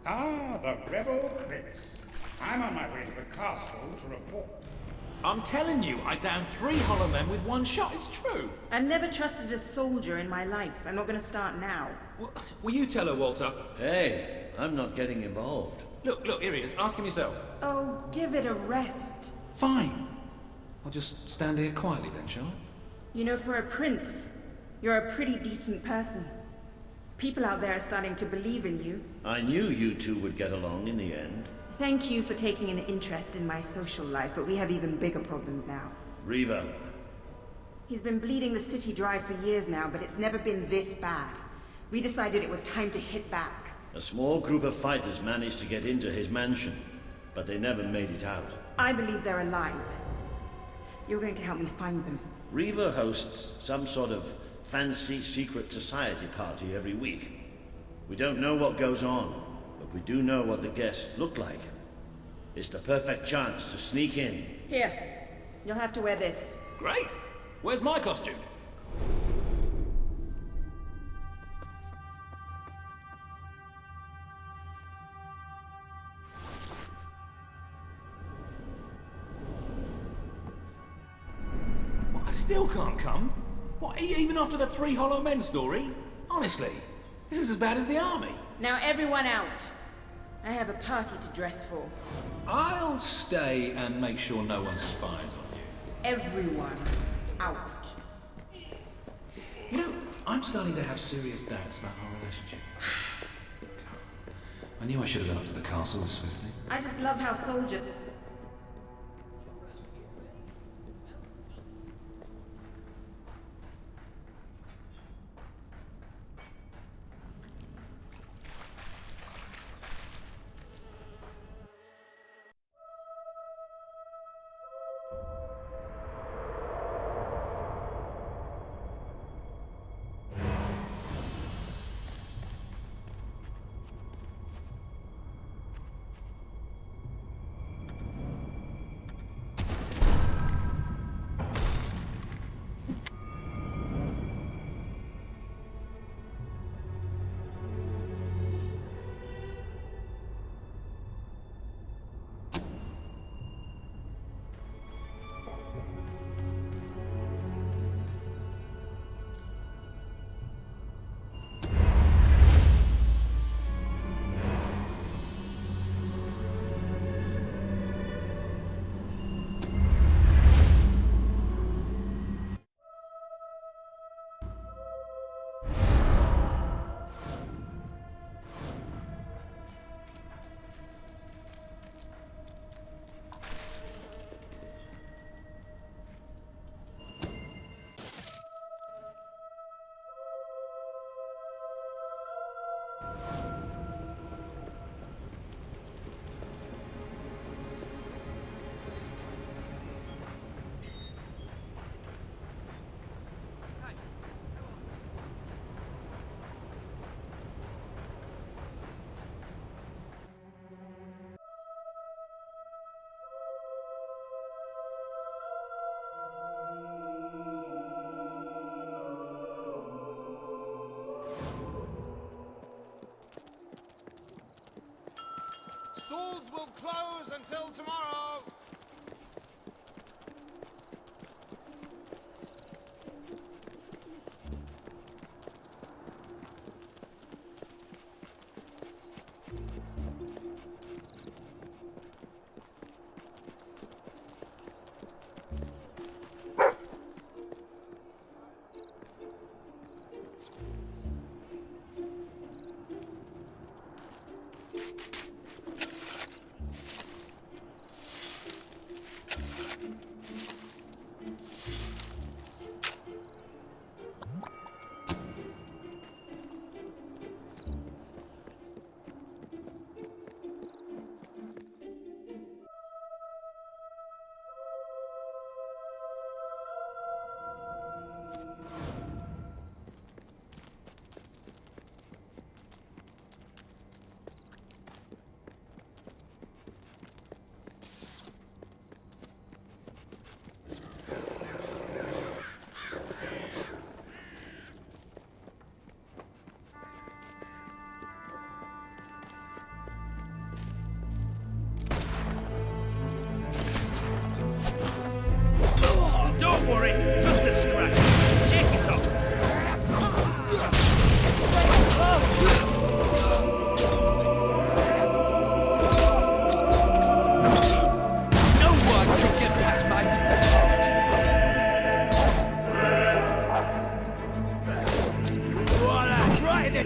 Ah, the rebel Prince. I'm on my way to the castle to report. I'm telling you, I downed 3 hollow men with 1 shot. It's true. I've never trusted a soldier in my life. I'm not going to start now. Will you tell her, Walter? Hey, I'm not getting involved. Look, here he is. Ask him yourself. Oh, give it a rest. Fine. I'll just stand here quietly then, shall I? You know, for a prince, you're a pretty decent person. People out there are starting to believe in you. I knew you two would get along in the end. Thank you for taking an interest in my social life, but we have even bigger problems now. Riva. He's been bleeding the city dry for years now, but it's never been this bad. We decided it was time to hit back. A small group of fighters managed to get into his mansion, but they never made it out. I believe they're alive. You're going to help me find them. Riva hosts some sort of fancy secret society party every week. We don't know what goes on, but we do know what the guests look like. It's the perfect chance to sneak in. Here, you'll have to wear this. Great. Where's my costume? What, I still can't come? What, even after the 3 hollow men story? Honestly, this is as bad as the army. Now everyone out. I have a party to dress for. I'll stay and make sure no one spies on you. Everyone out. You know, I'm starting to have serious doubts about our relationship. I knew I should have gone up to the castle as swiftly. I just love how soldier... Stalls will close until tomorrow.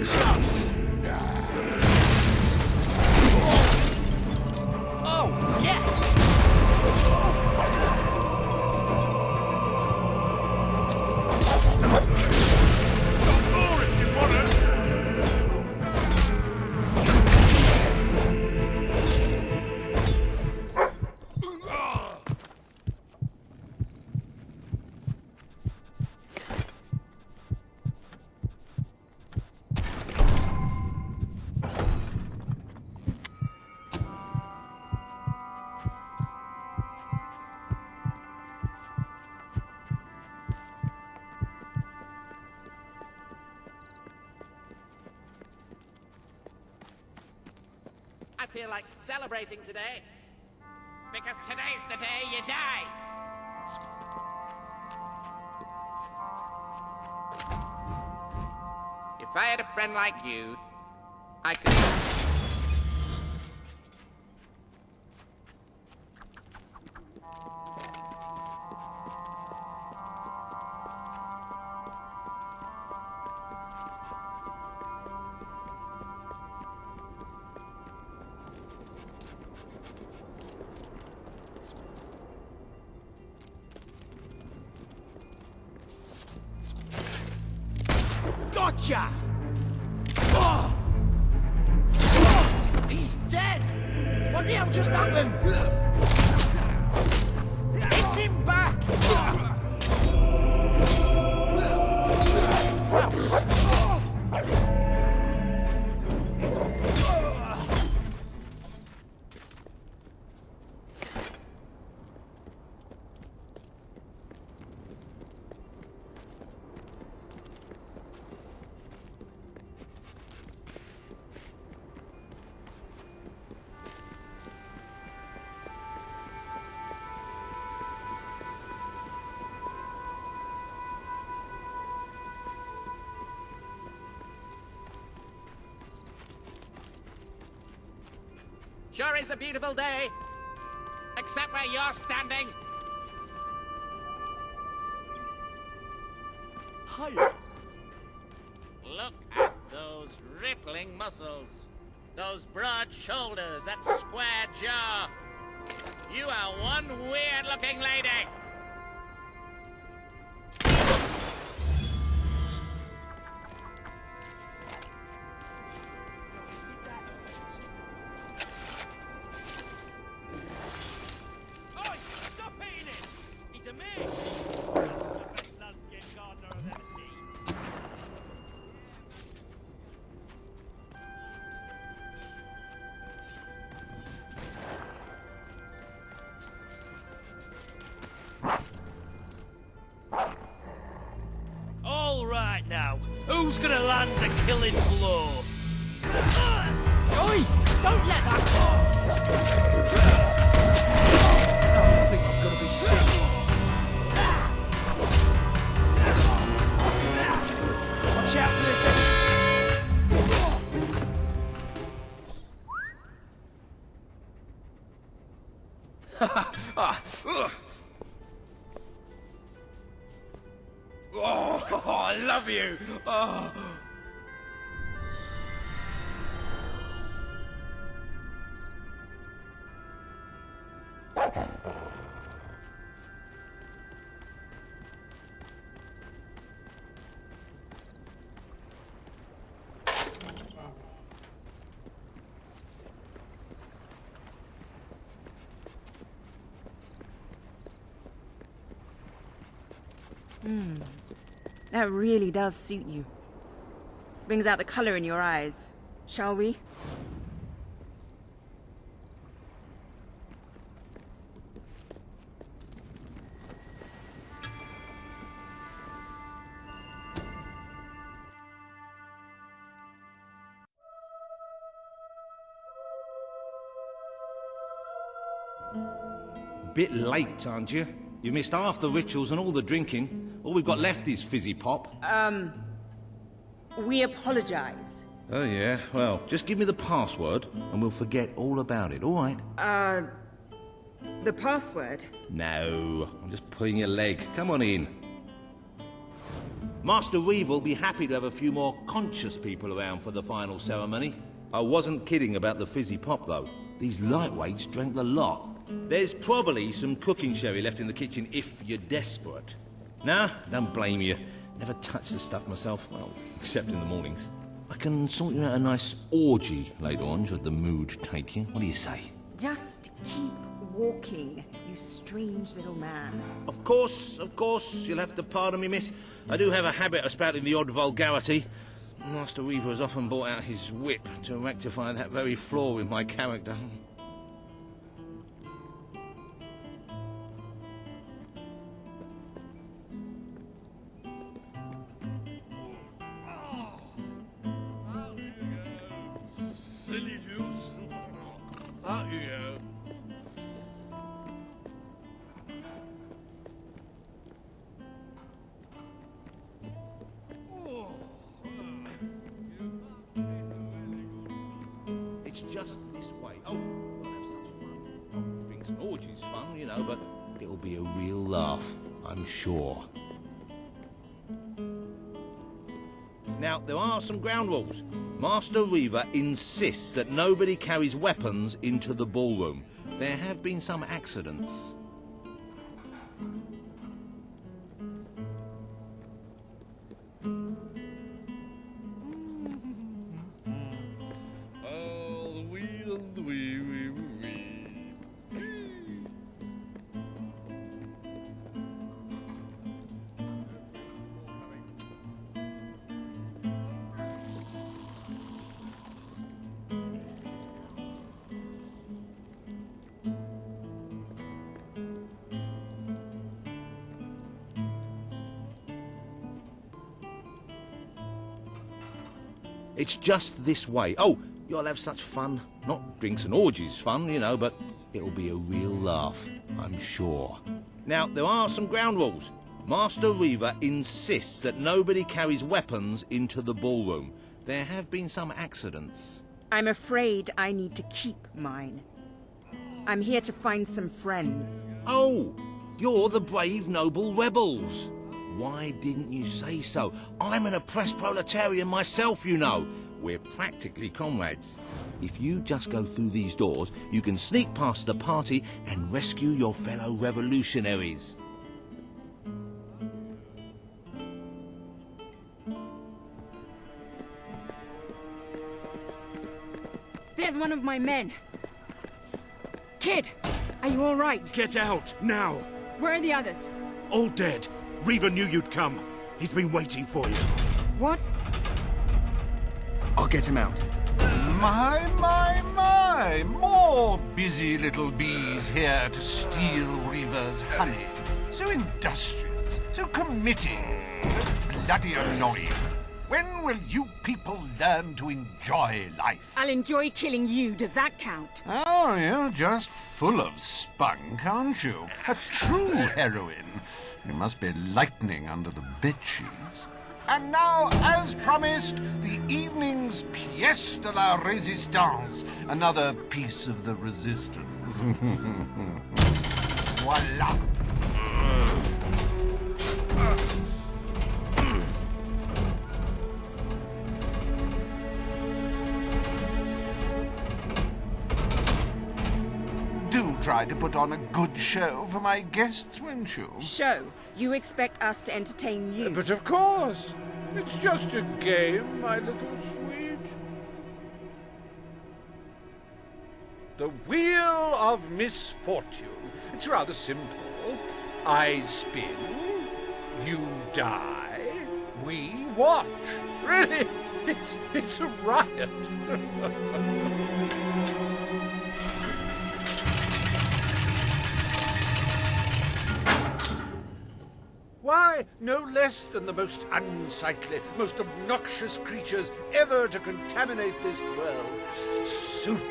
shots! Oh, yeah! Got more if you want it. I feel like celebrating today. Because today's the day you die. If I had a friend like you, I could... Gotcha! He's dead! What the hell just happened? Hit him back! Gross. Sure is a beautiful day. Except where you're standing. Hiya. Look at those rippling muscles. Those broad shoulders, that square jaw. You are one weird-looking lady. Oi! Stop eating it! He's a man! The best landscape gardener I've ever seen. All right now, who's gonna land the killing blow? Oi! Don't let that go! I think I'm gonna be sick. Watch out for the Oh, I love you! Oh. That really does suit you. Brings out the color in your eyes. Shall we? Bit late, aren't you? You've missed half the rituals and all the drinking. All we've got left is fizzy pop. We apologize. Oh, yeah? Well, just give me the password and we'll forget all about it, all right? The password? No, I'm just pulling your leg. Come on in. Master Reeve will be happy to have a few more conscious people around for the final ceremony. I wasn't kidding about the fizzy pop, though. These lightweights drank the lot. There's probably some cooking sherry left in the kitchen if you're desperate. Nah, don't blame you. Never touch the stuff myself, well, except in the mornings. I can sort you out a nice orgy later on, should the mood take you. What do you say? Just keep walking, you strange little man. Of course, you'll have to pardon me, miss. I do have a habit of spouting the odd vulgarity. Master Reaver has often brought out his whip to rectify that very flaw in my character. Silly juice. Out you go. It's just this way. Oh, we'll have such fun. Oh, drinks and orgies fun, you know, but it'll be a real laugh, I'm sure. Now, there are some ground rules. Master Reaver insists that nobody carries weapons into the ballroom. There have been some accidents. Oh, the wheel, the wee, wee, wee, wee. It's just this way. Oh, you'll have such fun. Not drinks and orgies fun, you know, but it'll be a real laugh, I'm sure. Now, there are some ground rules. Master Reaver insists that nobody carries weapons into the ballroom. There have been some accidents. I'm afraid I need to keep mine. I'm here to find some friends. Oh, you're the brave, noble rebels. Why didn't you say so? I'm an oppressed proletarian myself, you know. We're practically comrades. If you just go through these doors, you can sneak past the party and rescue your fellow revolutionaries. There's one of my men. Kid, are you all right? Get out, now! Where are the others? All dead. Reaver knew you'd come. He's been waiting for you. What? I'll get him out. My! More busy little bees here to steal Reaver's honey. So industrious, so committed, so bloody annoying. When will you people learn to enjoy life? I'll enjoy killing you. Does that count? Oh, you're just full of spunk, aren't you? A true heroine. You must be lightning under the bedsheets. And now, as promised, the evening's pièce de la résistance. Another piece of the resistance. Voila! Do try to put on a good show for my guests, won't you? Show. You expect us to entertain you. But of course. It's just a game, my little sweet. The Wheel of Misfortune. It's rather simple. I spin, you die, we watch. Really, it's a riot. Why, no less than the most unsightly, most obnoxious creatures ever to contaminate this world. Super.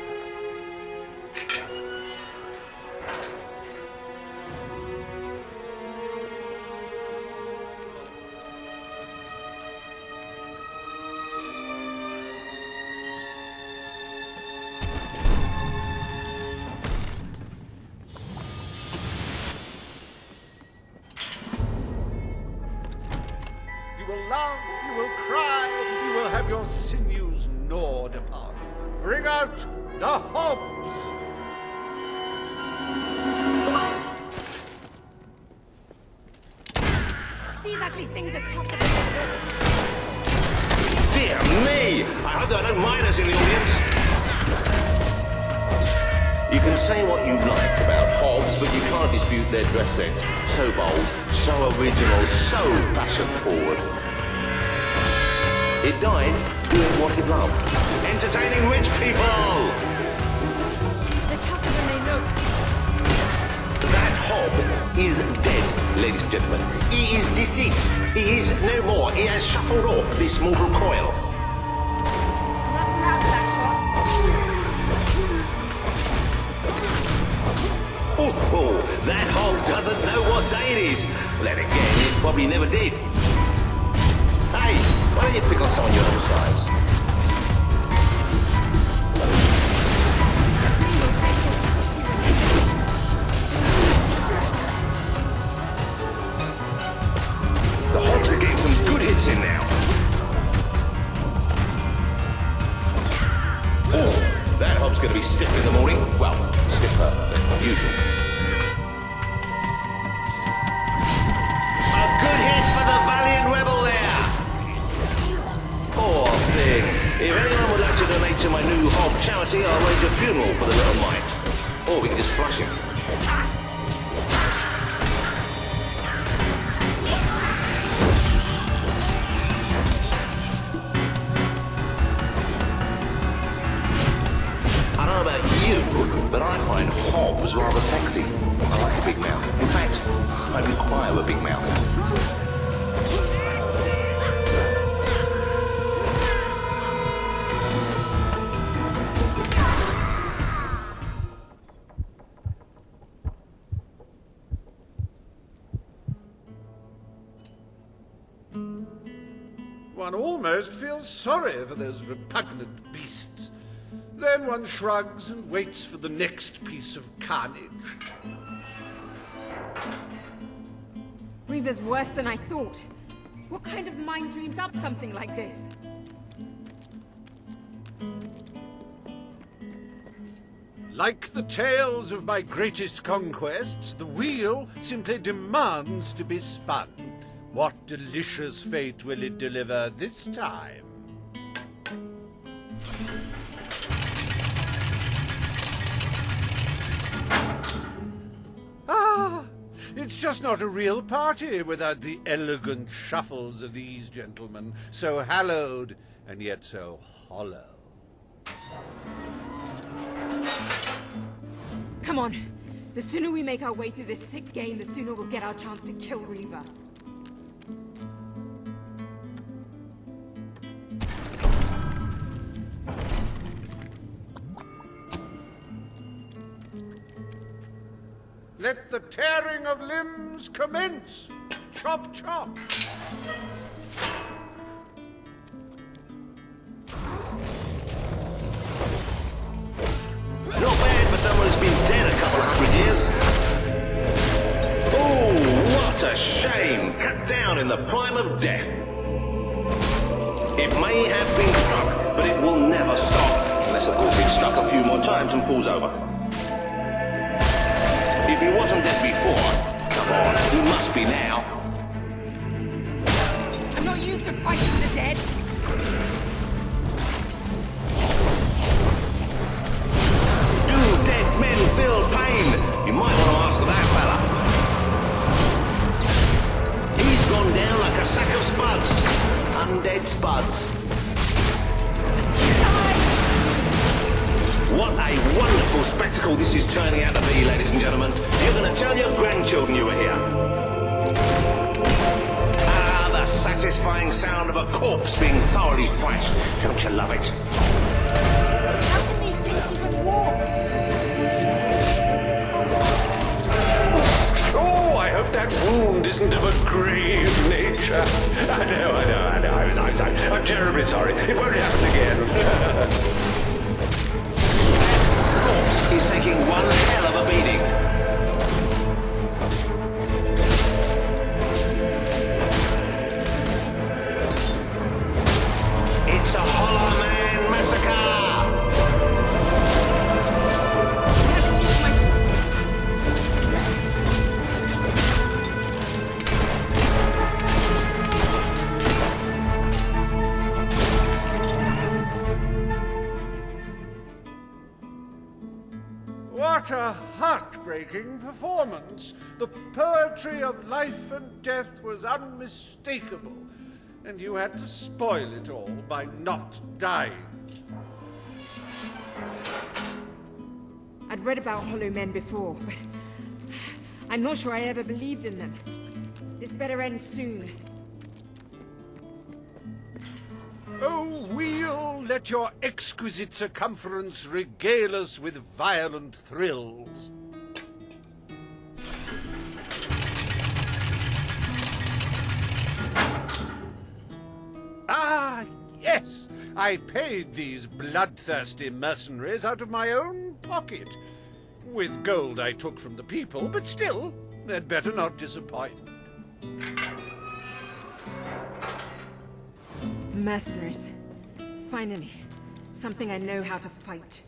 Bring out the hobs! These ugly things are tougher. Dear me! I hope there are no miners in the audience. You can say what you like about Hobbs, but you can't dispute their dress sense. So bold, so original, so fashion-forward. It died doing what it loved. Entertaining rich people! They're tougher than they look. That Hob is dead, ladies and gentlemen. He is deceased. He is no more. He has shuffled off this mortal coil. Not proud of that shot. Oh, that Hob doesn't know what day it is. Then again, it probably never did. Hey, why don't you pick on someone your own size? The Hogs are getting some good hits in now. Oh, that Hob's going to be stiff in the morning. Well, stiffer than usual. A good hit for the valiant rebel there. Poor thing. If anyone would like to donate to my new Hob charity, I'll arrange a funeral for the little mite. Or we can just flush him. I don't know about you, but I find Hobbs rather sexy. I like a big mouth. In fact, I require a big mouth. One almost feels sorry for those repugnant beasts. Then one shrugs and waits for the next piece of carnage. Reaver's worse than I thought. What kind of mind dreams up something like this? Like the tales of my greatest conquests, the wheel simply demands to be spun. What delicious fate will it deliver this time? It's just not a real party without the elegant shuffles of these gentlemen, so hallowed and yet so hollow. Come on. The sooner we make our way through this sick game, the sooner we'll get our chance to kill Reaver. Let the tearing of limbs commence! Chop, chop! Not bad for someone who's been dead a couple of 100 years. Oh, what a shame! Cut down in the prime of death. It may have been struck, but it will never stop. Unless, of course, it's struck a few more times and falls over. If he wasn't dead before, come on, he must be now. I'm not used to fighting the dead. Do dead men feel pain? You might want to ask that fella. He's gone down like a sack of spuds. Undead spuds. What a wonderful spectacle this is turning out to be, ladies and gentlemen. You're going to tell your grandchildren you were here. Ah, the satisfying sound of a corpse being thoroughly thrashed. Don't you love it? How can these things even walk? Oh, I hope that wound isn't of a grave nature. I know. I'm terribly sorry. It won't happen again. He's taking one hell of a beating. It's a Hollow Man massacre! What a heartbreaking performance! The poetry of life and death was unmistakable, and you had to spoil it all by not dying. I'd read about Hollow Men before, but I'm not sure I ever believed in them. This better end soon. Oh, we'll let your exquisite circumference regale us with violent thrills. Ah, yes! I paid these bloodthirsty mercenaries out of my own pocket. With gold I took from the people, but still, they'd better not disappoint. Mercenaries. Finally, something I know how to fight.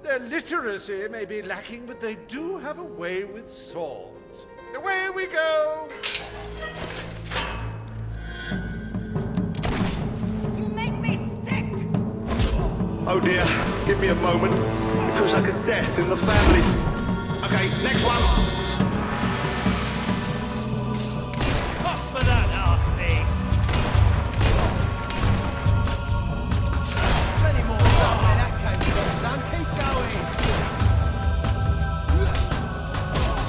Their literacy may be lacking, but they do have a way with swords. Away we go! You make me sick! Oh dear, give me a moment. It feels like a death in the family. Okay, next one. Up for that ass piece! Plenty more stuff where that came from, son. Keep going.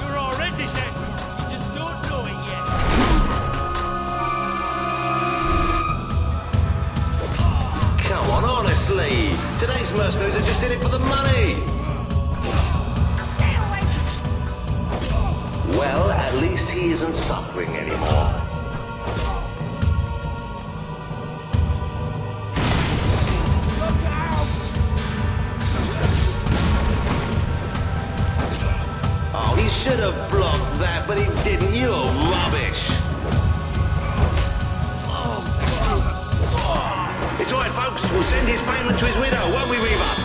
You're already dead! You just don't know it yet! Come on, honestly. Today's mercenaries are just in it for the money. Well, at least he isn't suffering anymore. Oh, he should have blocked that, but he didn't. You're rubbish. It's all right, folks. We'll send his payment to his widow, won't we, Reaver?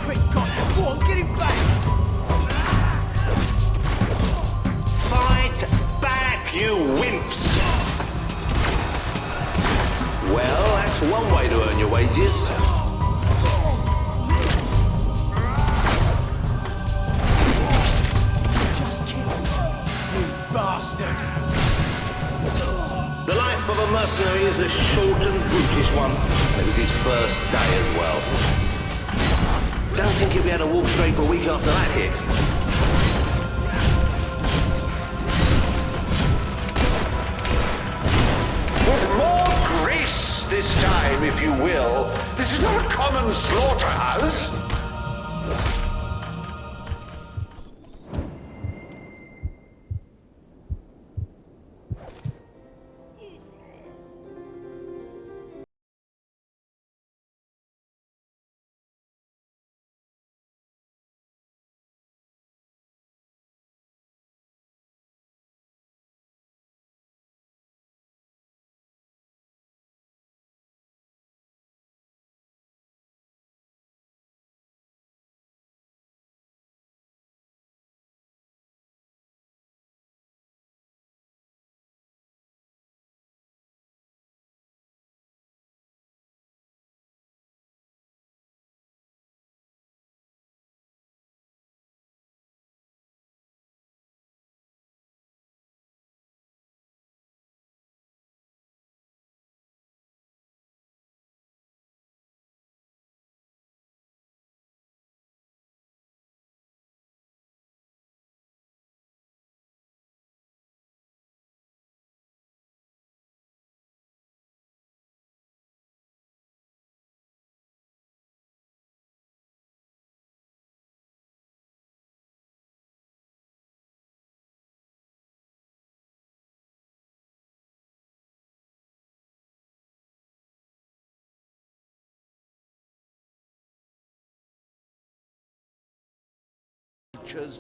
Prick got it. Go on, get him back. Fight back, you wimps! Well, that's one way to earn your wages. Just kill him. You bastard. The life of a mercenary is a short and brutish one. It was his first day as well. Don't think he'll be able to walk straight for a week after that hit. With more grace this time, if you will. This is not a common slaughterhouse.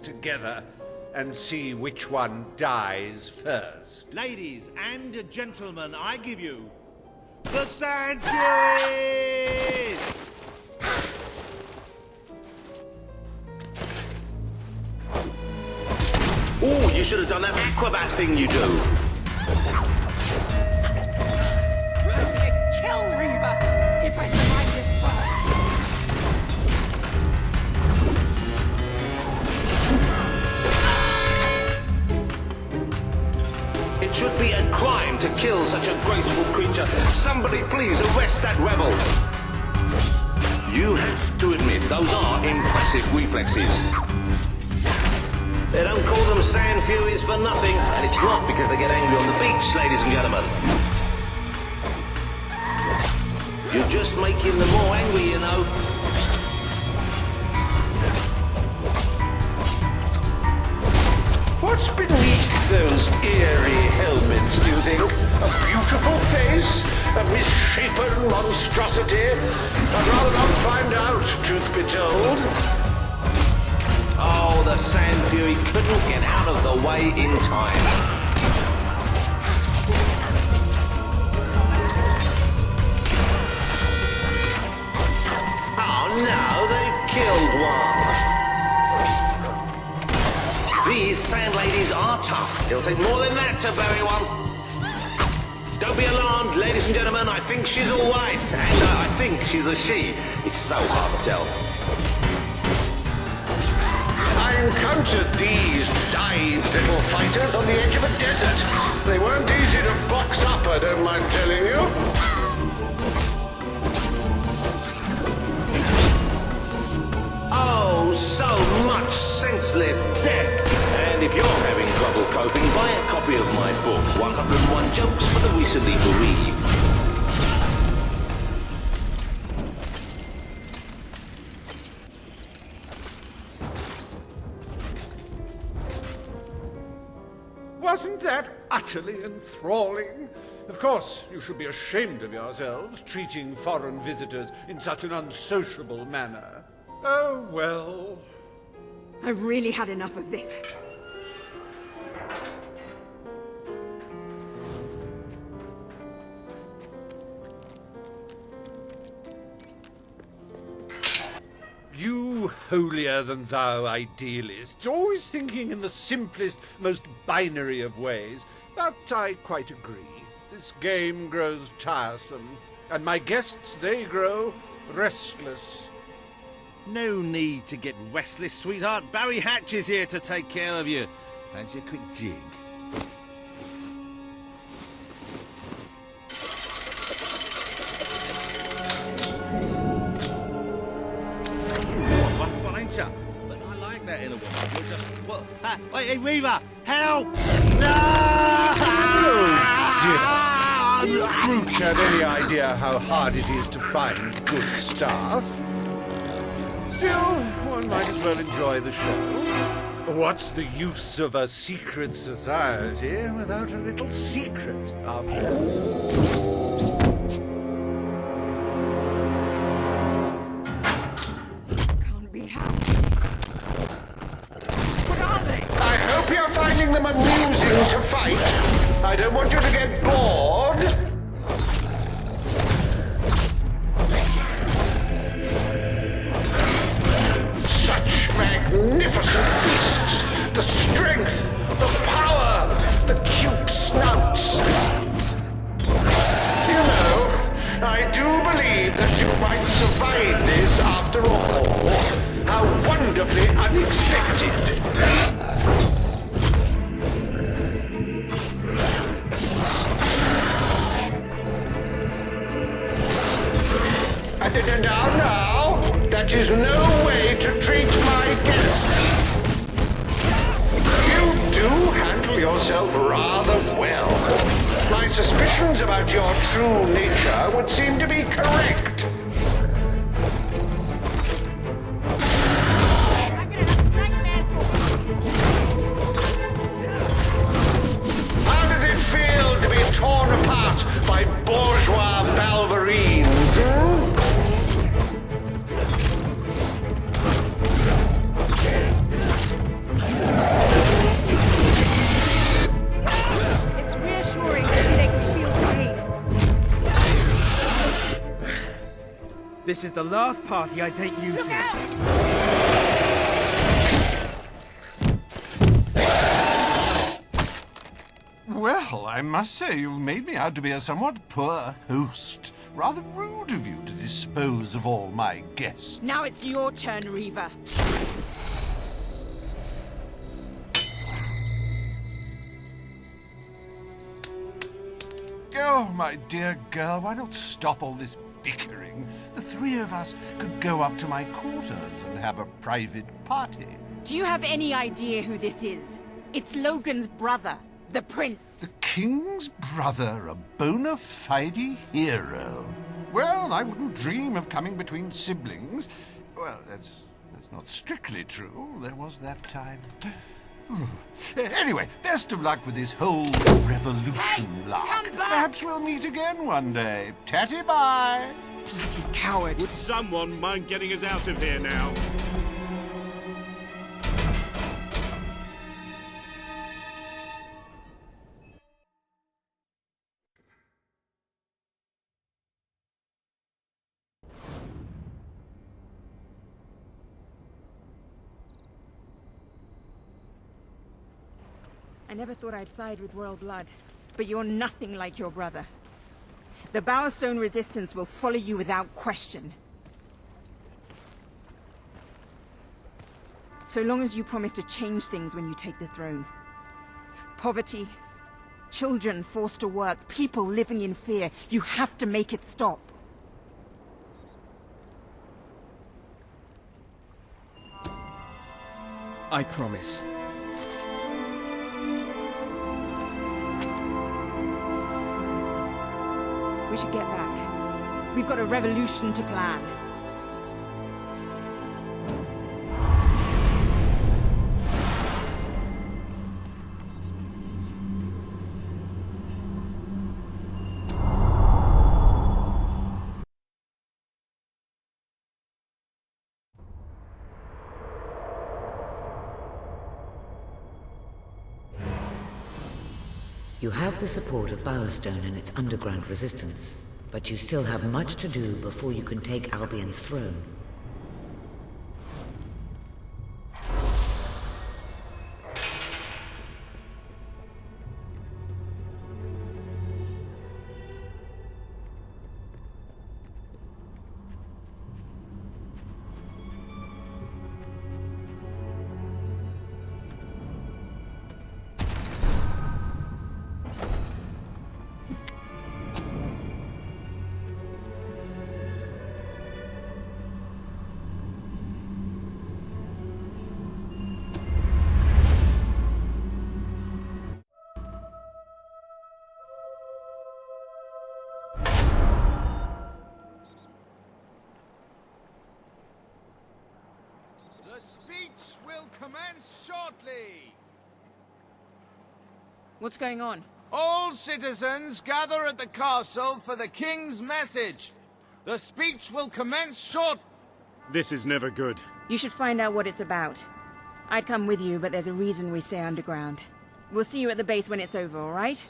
Together and see which one dies first. Ladies and gentlemen, I give you The Sand Furies! Oh, you should have done that acrobat thing you do. I'm gonna kill Reaver if I survive this first. It should be a crime to kill such a graceful creature. Somebody please arrest that rebel. You have to admit, those are impressive reflexes. They don't call them Sand Furies for nothing, and it's not because they get angry on the beach, ladies and gentlemen. You're just making them more angry, you know. What's beneath those eerie helmets, do you think? A beautiful face? A misshapen monstrosity? I'd rather not find out, truth be told. Oh, the Sand Fury couldn't get out of the way in time. Oh no, they've killed one. These sand ladies are tough. It'll take more than that to bury one. Don't be alarmed, ladies and gentlemen. I think she's all right. And I think she's a she. It's so hard to tell. I encountered these giant little fighters on the edge of a desert. They weren't easy to box up, I don't mind telling you. Oh, so much senseless death. And if you're having trouble coping, buy a copy of my book, 101 Jokes for the Recently Bereaved. Wasn't that utterly enthralling? Of course, you should be ashamed of yourselves, treating foreign visitors in such an unsociable manner. Oh, well. I've really had enough of this. You holier-than-thou idealists, always thinking in the simplest, most binary of ways. But I quite agree. This game grows tiresome, and my guests, they grow restless. No need to get restless, sweetheart. Barry Hatch is here to take care of you. Fancy a quick jig? You're a rough one, ain't ya? But I like that in a woman. You're just... What? Wait, hey, Reaver! Help! If Brooch had any idea how hard it is to find good staff. Still, one might as well enjoy the show. What's the use of a secret society without a little secret, after all? This can't be happening. What are they? I hope you're finding them amusing to fight. I don't want you to get bored. Magnificent beasts! The strength, the power, the cute snouts. You know, I do believe that you might survive this after all. How wonderfully unexpected. And now, that is no way to treat my guests. You do handle yourself rather well. My suspicions about your true nature would seem to be correct. I'm gonna have nightmares for How does it feel to be torn apart by bourgeois balverines? It's reassuring to see they can feel pain. This is the last party I take you to. Well, I must say you've made me out to be a somewhat poor host. Rather rude of you to dispose of all my guests. Now it's your turn, Reaver. Oh, my dear girl, why not stop all this bickering? The three of us could go up to my quarters and have a private party. Do you have any idea who this is? It's Logan's brother, the Prince. The King's brother, a bona fide hero. Well, I wouldn't dream of coming between siblings. Well, that's not strictly true. There was that time. Anyway, best of luck with this whole revolution lark. come back! Perhaps we'll meet again one day. Tatty-bye! Bloody coward. Would someone mind getting us out of here now? I never thought I'd side with royal blood, but you're nothing like your brother. The Bowerstone Resistance will follow you without question. So long as you promise to change things when you take the throne. Poverty, children forced to work, people living in fear. You have to make it stop. I promise. We should get back. We've got a revolution to plan. You have the support of Bowerstone and its underground resistance, but you still have much to do before you can take Albion's throne. The speech will commence shortly. What's going on? All citizens gather at the castle for the king's message. The speech will commence short. This is never good. You should find out what it's about. I'd come with you, but there's a reason we stay underground. We'll see you at the base when it's over, all right?